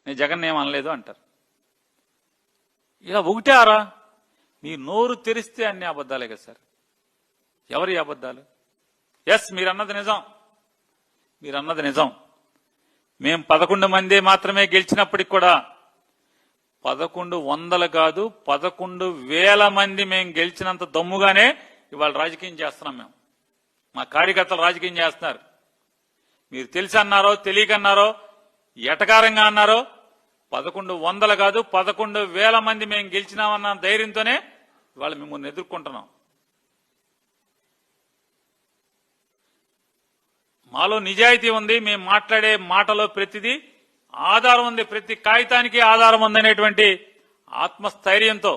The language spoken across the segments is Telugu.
నేను జగన్ ఏం అనలేదు అంటారు. ఇలా ఒకటారా? మీ నోరు తెరిస్తే అన్ని అబద్ధాలే కదా సార్. ఎవరి అబద్ధాలు? ఎస్, మీరన్నది నిజం. మేం 11 మంది మాత్రమే గెలిచినప్పటికి కూడా 1100 కాదు 11,000 మంది మేము గెలిచినంత దమ్ముగానే ఇవాళ రాజకీయం చేస్తున్నాం. మేము మా కార్యకర్తలు రాజకీయం చేస్తున్నారు. మీరు తెలిసి అన్నారో తెలియకన్నారో ఎటకారంగా అన్నారో 1100 కాదు 11,000 మంది మేము గెలిచినామన్న ధైర్యంతోనే ఇవాళ మిమ్మల్ని ఎదుర్కొంటున్నాం. మాలో నిజాయితీ ఉంది. మేము మాట్లాడే మాటలో ప్రతిదీ ఆధారం ఉంది, ప్రతి కాగితానికి ఆధారం ఉందనేటువంటి ఆత్మస్థైర్యంతో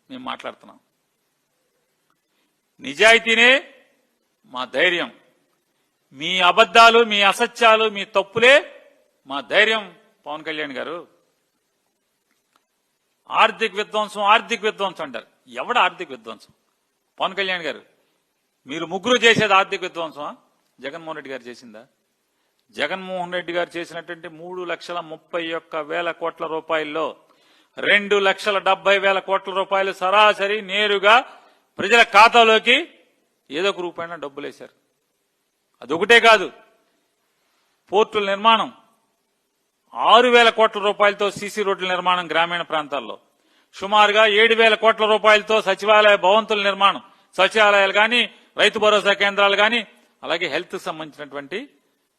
మేము మాట్లాడుతున్నాం. నిజాయితీనే మా ధైర్యం. మీ అబద్ధాలు, మీ అసత్యాలు, మీ తప్పులే మా ధైర్యం. పవన్ కళ్యాణ్ గారు ఆర్థిక విధ్వంసం అంటారు. ఎవడ ఆర్థిక విధ్వంసం? పవన్ కళ్యాణ్ గారు, మీరు ముగ్గురు చేసేది ఆర్థిక విధ్వంసమా? జగన్మోహన్ రెడ్డి గారు చేసిందా? జగన్మోహన్ రెడ్డి గారు చేసినటువంటి 3,31,000 కోట్ల రూపాయల్లో 2,70,000 కోట్ల రూపాయలు సరాసరి నేరుగా ప్రజల ఖాతాలోకి ఏదో ఒక రూపాయన డబ్బులేశారు. అదొకటే కాదు, పోర్టుల నిర్మాణం 6,000 కోట్ల రూపాయలతో సీసీ రోడ్ల నిర్మాణం గ్రామీణ ప్రాంతాల్లో, సుమారుగా 7,000 కోట్ల రూపాయలతో సచివాలయ భవంతుల నిర్మాణం, సచివాలయాలు కానీ, రైతు భరోసా కేంద్రాలు కానీ, అలాగే హెల్త్ సంబంధించినటువంటి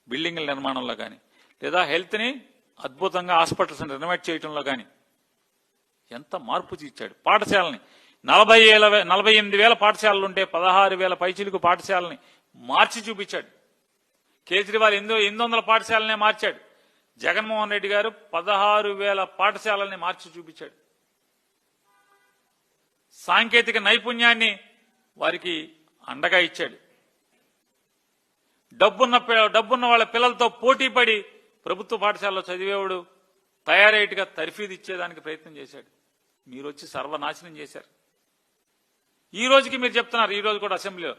బిల్డింగ్ల నిర్మాణంలో కానీ, లేదా హెల్త్ ని అద్భుతంగా హాస్పిటల్స్ రెనోవేట్ చేయడంలో కానీ ఎంత మార్పు ఇచ్చాడు. పాఠశాలని 48,000 పాఠశాలలు ఉంటే 16,000 పైచిలుకు పాఠశాలని మార్చి చూపించాడు. కేజ్రీవాల్ 800 పాఠశాలనే మార్చాడు. జగన్మోహన్ రెడ్డి గారు 16,000 పాఠశాలని మార్చి చూపించాడు. సాంకేతిక నైపుణ్యాన్ని వారికి అండగా ఇచ్చాడు. డబ్బున్న వాళ్ళ పిల్లలతో పోటీ పడి ప్రభుత్వ పాఠశాలలో చదివేవాడు తయారయ్యేట్టుగా తర్ఫీదు ఇచ్చేదానికి ప్రయత్నం చేశాడు. మీరు వచ్చి సర్వనాశనం చేశారు. ఈ రోజుకి మీరు చెప్తున్నారు, ఈ రోజు కూడా అసెంబ్లీలో